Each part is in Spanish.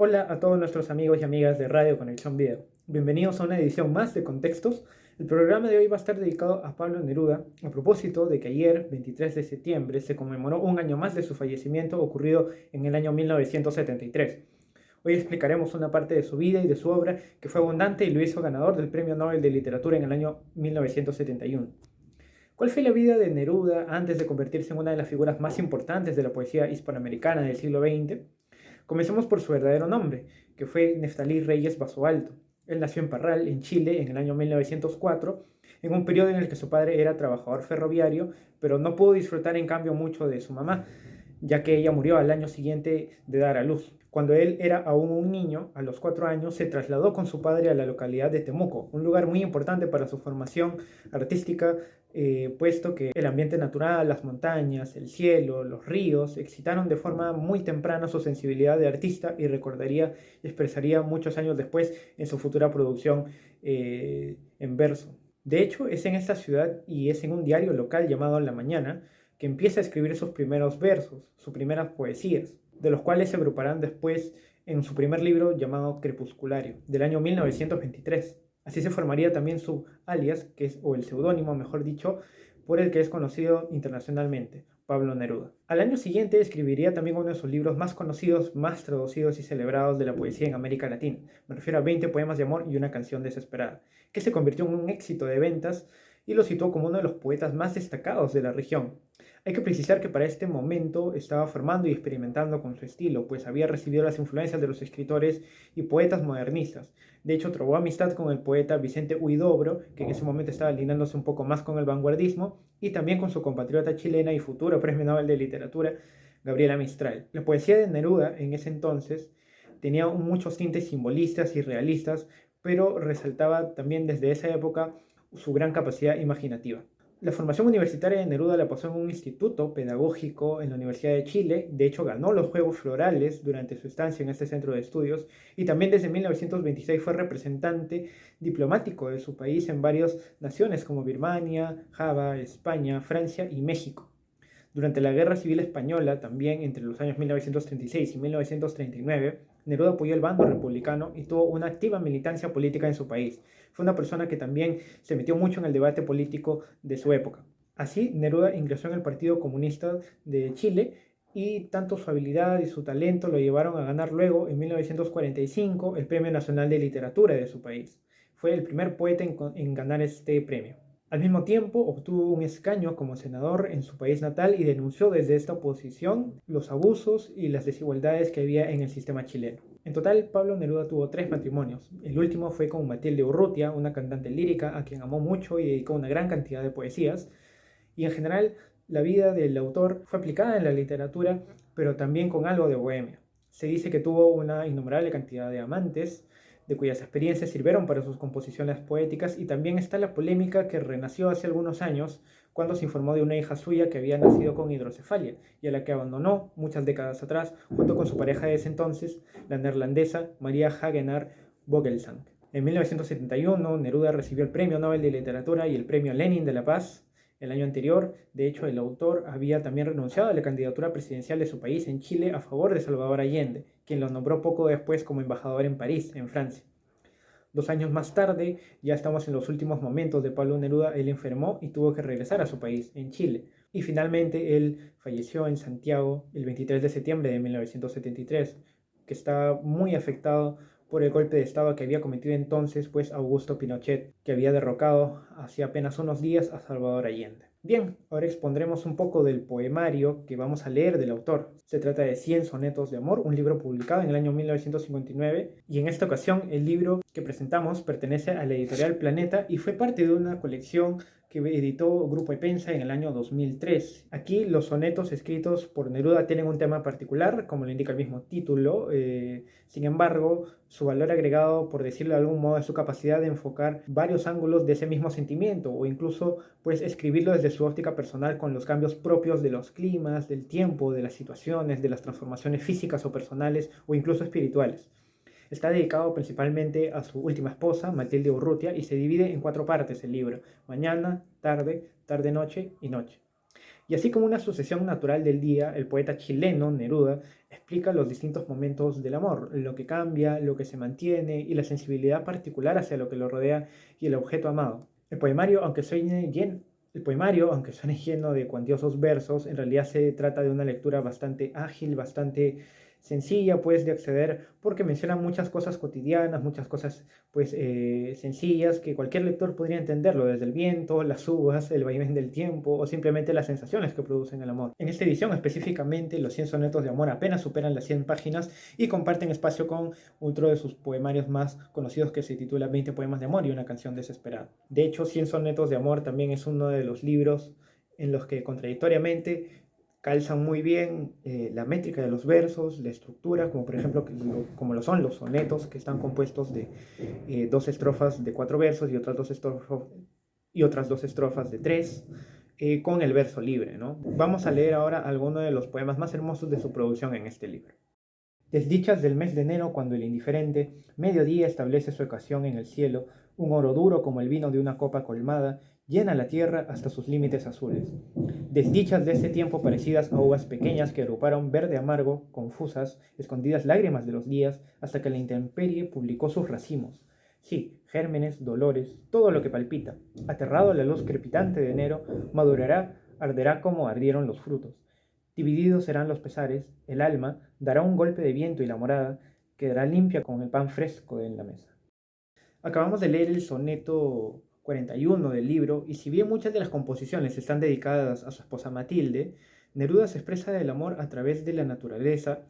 Hola a todos nuestros amigos y amigas de Radio Conexión Video. Bienvenidos a una edición más de Contextos. El programa de hoy va a estar dedicado a Pablo Neruda a propósito de que ayer, 23 de septiembre, se conmemoró un año más de su fallecimiento ocurrido en el año 1973. Hoy explicaremos una parte de su vida y de su obra que fue abundante y lo hizo ganador del Premio Nobel de Literatura en el año 1971. ¿Cuál fue la vida de Neruda antes de convertirse en una de las figuras más importantes de la poesía hispanoamericana del siglo XX? Comencemos por su verdadero nombre, que fue Neftalí Reyes Basoalto. Él nació en Parral, en Chile, en el año 1904, en un periodo en el que su padre era trabajador ferroviario, pero no pudo disfrutar en cambio mucho de su mamá, ya que ella murió al año siguiente de dar a luz. Cuando él era aún un niño, a los 4 años, se trasladó con su padre a la localidad de Temuco, un lugar muy importante para su formación artística, puesto que el ambiente natural, las montañas, el cielo, los ríos, excitaron de forma muy temprana su sensibilidad de artista y recordaría y expresaría muchos años después en su futura producción en verso. De hecho, es en esta ciudad y es en un diario local llamado La Mañana que empieza a escribir sus primeros versos, sus primeras poesías, de los cuales se agruparán después en su primer libro llamado Crepusculario, del año 1923. Así se formaría también su alias, o el seudónimo, mejor dicho, por el que es conocido internacionalmente, Pablo Neruda. Al año siguiente escribiría también uno de sus libros más conocidos, más traducidos y celebrados de la poesía en América Latina. Me refiero a 20 poemas de amor y una canción desesperada, que se convirtió en un éxito de ventas y lo situó como uno de los poetas más destacados de la región. Hay que precisar que para este momento estaba formando y experimentando con su estilo, pues había recibido las influencias de los escritores y poetas modernistas. De hecho, trabó amistad con el poeta Vicente Huidobro, que en ese momento estaba alineándose un poco más con el vanguardismo, y también con su compatriota chilena y futuro Premio Nobel de Literatura, Gabriela Mistral. La poesía de Neruda en ese entonces tenía muchos tintes simbolistas y realistas, pero resaltaba también desde esa época su gran capacidad imaginativa. La formación universitaria de Neruda la pasó en un instituto pedagógico en la Universidad de Chile. De hecho, ganó los Juegos Florales durante su estancia en este centro de estudios y también desde 1926 fue representante diplomático de su país en varias naciones como Birmania, Java, España, Francia y México. Durante la Guerra Civil Española, también entre los años 1936 y 1939, Neruda apoyó el bando republicano y tuvo una activa militancia política en su país. Fue una persona que también se metió mucho en el debate político de su época. Así, Neruda ingresó en el Partido Comunista de Chile y tanto su habilidad y su talento lo llevaron a ganar luego, en 1945, el Premio Nacional de Literatura de su país. Fue el primer poeta en ganar este premio. Al mismo tiempo, obtuvo un escaño como senador en su país natal y denunció desde esta posición los abusos y las desigualdades que había en el sistema chileno. En total, Pablo Neruda tuvo 3 matrimonios. El último fue con Matilde Urrutia, una cantante lírica a quien amó mucho y dedicó una gran cantidad de poesías. Y en general, la vida del autor fue aplicada en la literatura, pero también con algo de bohemia. Se dice que tuvo una innumerable cantidad de amantes, de cuyas experiencias sirvieron para sus composiciones poéticas, y también está la polémica que renació hace algunos años cuando se informó de una hija suya que había nacido con hidrocefalia y a la que abandonó muchas décadas atrás junto con su pareja de ese entonces, la neerlandesa María Hagenaar Vogelsang. En 1971, Neruda recibió el Premio Nobel de Literatura y el Premio Lenin de la Paz. El año anterior, de hecho, el autor había también renunciado a la candidatura presidencial de su país en Chile a favor de Salvador Allende, quien lo nombró poco después como embajador en París, en Francia. 2 años más tarde, ya estamos en los últimos momentos de Pablo Neruda, él enfermó y tuvo que regresar a su país, en Chile. Y finalmente él falleció en Santiago el 23 de septiembre de 1973, que estaba muy afectado por el golpe de Estado que había cometido entonces pues Augusto Pinochet, que había derrocado hace apenas unos días a Salvador Allende. Bien, ahora expondremos un poco del poemario que vamos a leer del autor. Se trata de 100 sonetos de amor, un libro publicado en el año 1959, y en esta ocasión el libro que presentamos pertenece a la editorial Planeta y fue parte de una colección que editó Grupo Epensa en el año 2003. Aquí los sonetos escritos por Neruda tienen un tema particular, como lo indica el mismo título. Sin embargo, su valor agregado, por decirlo de algún modo, es su capacidad de enfocar varios ángulos de ese mismo sentimiento o incluso pues escribirlo desde su óptica personal con los cambios propios de los climas, del tiempo, de las situaciones, de las transformaciones físicas o personales o incluso espirituales. Está dedicado principalmente a su última esposa, Matilde Urrutia, y se divide en 4 partes el libro: mañana, tarde, tarde-noche y noche. Y así como una sucesión natural del día, el poeta chileno Neruda explica los distintos momentos del amor, lo que cambia, lo que se mantiene y la sensibilidad particular hacia lo que lo rodea y el objeto amado. El poemario, aunque suene lleno de cuantiosos versos, en realidad se trata de una lectura bastante ágil, bastante sencilla pues de acceder, porque menciona muchas cosas cotidianas, muchas cosas pues sencillas que cualquier lector podría entenderlo, desde el viento, las uvas, el vaivén del tiempo o simplemente las sensaciones que producen el amor. En esta edición específicamente los 100 sonetos de amor apenas superan las 100 páginas y comparten espacio con otro de sus poemarios más conocidos que se titula 20 poemas de amor y una canción desesperada. De hecho, 100 sonetos de amor también es uno de los libros en los que contradictoriamente calzan muy bien la métrica de los versos, la estructura, como por ejemplo como lo son los sonetos, que están compuestos de dos estrofas de 4 versos y otras dos estrofas de 3, con el verso libre, ¿no? Vamos a leer ahora algunos de los poemas más hermosos de su producción en este libro. Desdichas del mes de enero, cuando el indiferente mediodía establece su ocasión en el cielo, un oro duro como el vino de una copa colmada, llena la tierra hasta sus límites azules. Desdichas de ese tiempo parecidas a uvas pequeñas que agruparon verde amargo, confusas, escondidas lágrimas de los días, hasta que la intemperie publicó sus racimos. Sí, gérmenes, dolores, todo lo que palpita, aterrado a la luz crepitante de enero, madurará, arderá como ardieron los frutos. Divididos serán los pesares, el alma dará un golpe de viento y la morada quedará limpia con el pan fresco en la mesa. Acabamos de leer el soneto 41 del libro, y si bien muchas de las composiciones están dedicadas a su esposa Matilde, Neruda se expresa del amor a través de la naturaleza,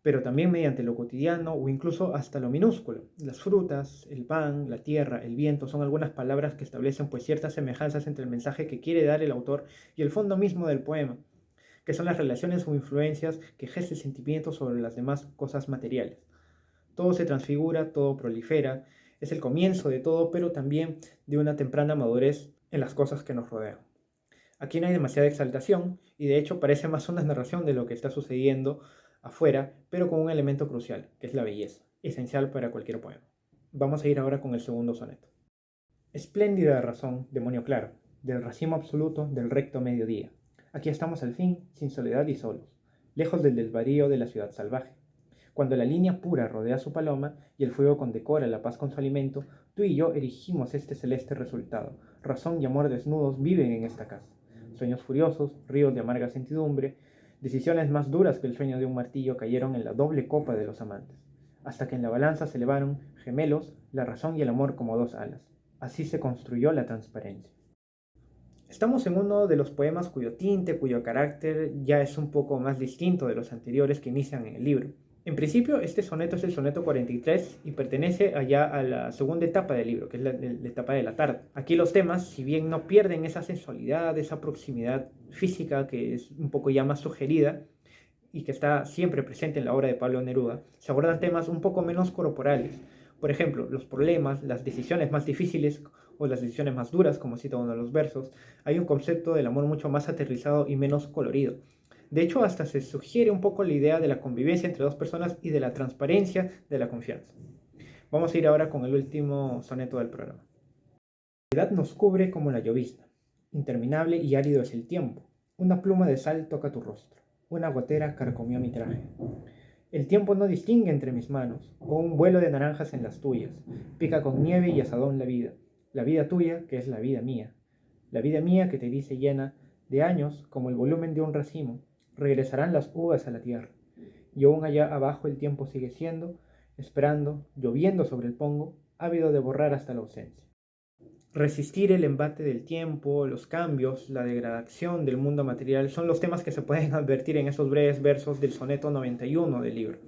pero también mediante lo cotidiano o incluso hasta lo minúsculo. Las frutas, el pan, la tierra, el viento son algunas palabras que establecen pues ciertas semejanzas entre el mensaje que quiere dar el autor y el fondo mismo del poema, que son las relaciones o influencias que ejerce el sentimiento sobre las demás cosas materiales. Todo se transfigura, todo prolifera, es el comienzo de todo, pero también de una temprana madurez en las cosas que nos rodean. Aquí no hay demasiada exaltación y de hecho parece más una narración de lo que está sucediendo afuera, pero con un elemento crucial, que es la belleza, esencial para cualquier poema. Vamos a ir ahora con el segundo soneto. Espléndida razón, demonio claro, del racimo absoluto del recto mediodía. Aquí estamos al fin, sin soledad y solos, lejos del desvarío de la ciudad salvaje. Cuando la línea pura rodea su paloma y el fuego condecora la paz con su alimento, tú y yo erigimos este celeste resultado. Razón y amor desnudos viven en esta casa. Sueños furiosos, ríos de amarga sentidumbre, decisiones más duras que el sueño de un martillo cayeron en la doble copa de los amantes, hasta que en la balanza se elevaron, gemelos, la razón y el amor como dos alas. Así se construyó la transparencia. Estamos en uno de los poemas cuyo tinte, cuyo carácter ya es un poco más distinto de los anteriores que inician en el libro. En principio, este soneto es el soneto 43 y pertenece allá a la segunda etapa del libro, que es la etapa de la tarde. Aquí los temas, si bien no pierden esa sensualidad, esa proximidad física que es un poco ya más sugerida y que está siempre presente en la obra de Pablo Neruda, se abordan temas un poco menos corporales. Por ejemplo, los problemas, las decisiones más difíciles o las decisiones más duras, como cita uno de los versos. Hay un concepto del amor mucho más aterrizado y menos colorido. De hecho, hasta se sugiere un poco la idea de la convivencia entre dos personas y de la transparencia de la confianza. Vamos a ir ahora con el último soneto del programa. La edad nos cubre como la llovizna. Interminable y árido es el tiempo. Una pluma de sal toca tu rostro. Una gotera carcomió mi traje. El tiempo no distingue entre mis manos, o un vuelo de naranjas en las tuyas. Pica con nieve y asadón la vida tuya que es la vida mía que te dice llena de años como el volumen de un racimo. Regresarán las uvas a la tierra, y aún allá abajo el tiempo sigue siendo, esperando, lloviendo sobre el pongo, ávido de borrar hasta la ausencia. Resistir el embate del tiempo, los cambios, la degradación del mundo material son los temas que se pueden advertir en esos breves versos del soneto 91 del libro.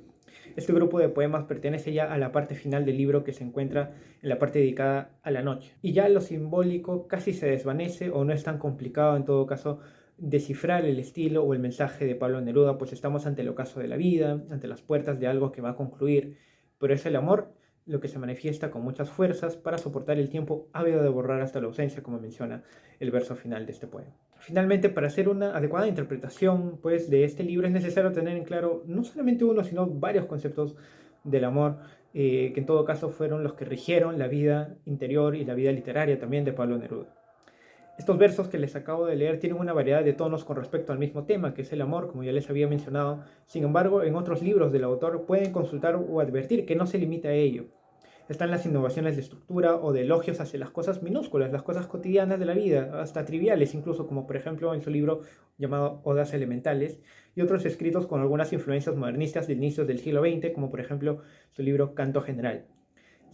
Este grupo de poemas pertenece ya a la parte final del libro, que se encuentra en la parte dedicada a la noche. Y ya lo simbólico casi se desvanece, o no es tan complicado en todo caso descifrar el estilo o el mensaje de Pablo Neruda, pues estamos ante el ocaso de la vida, ante las puertas de algo que va a concluir, pero es el amor lo que se manifiesta con muchas fuerzas para soportar el tiempo ávido de borrar hasta la ausencia, como menciona el verso final de este poema. Finalmente, para hacer una adecuada interpretación pues, de este libro es necesario tener en claro no solamente uno, sino varios conceptos del amor, que en todo caso fueron los que rigieron la vida interior y la vida literaria también de Pablo Neruda. Estos versos que les acabo de leer tienen una variedad de tonos con respecto al mismo tema, que es el amor, como ya les había mencionado. Sin embargo, en otros libros del autor pueden consultar o advertir que no se limita a ello. Están las innovaciones de estructura o de elogios hacia las cosas minúsculas, las cosas cotidianas de la vida, hasta triviales incluso, como por ejemplo en su libro llamado Odas Elementales, y otros escritos con algunas influencias modernistas de inicios del siglo XX, como por ejemplo su libro Canto General.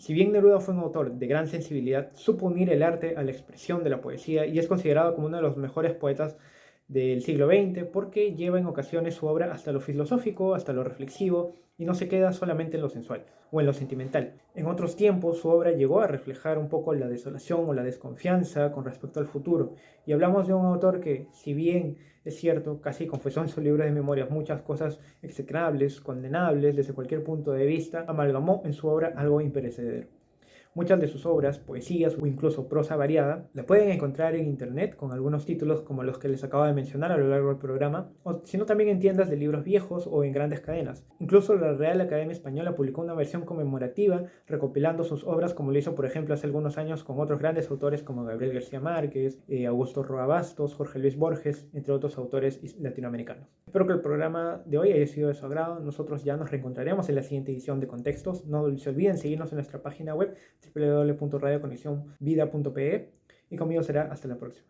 Si bien Neruda fue un autor de gran sensibilidad, supo unir el arte a la expresión de la poesía y es considerado como uno de los mejores poetas del siglo XX porque lleva en ocasiones su obra hasta lo filosófico, hasta lo reflexivo y no se queda solamente en lo sensual o en lo sentimental. En otros tiempos su obra llegó a reflejar un poco la desolación o la desconfianza con respecto al futuro y hablamos de un autor que, si bien es cierto, casi confesó en su libro de memorias muchas cosas execrables, condenables desde cualquier punto de vista, amalgamó en su obra algo imperecedero. Muchas de sus obras, poesías o incluso prosa variada, la pueden encontrar en internet con algunos títulos como los que les acabo de mencionar a lo largo del programa, o sino también en tiendas de libros viejos o en grandes cadenas. Incluso la Real Academia Española publicó una versión conmemorativa recopilando sus obras como lo hizo por ejemplo hace algunos años con otros grandes autores como Gabriel García Márquez, Augusto Roa Bastos, Jorge Luis Borges, entre otros autores latinoamericanos. Espero que el programa de hoy haya sido de su agrado. Nosotros ya nos reencontraremos en la siguiente edición de Contextos. No se olviden seguirnos en nuestra página web www.radioconexionvida.pe y conmigo será hasta la próxima.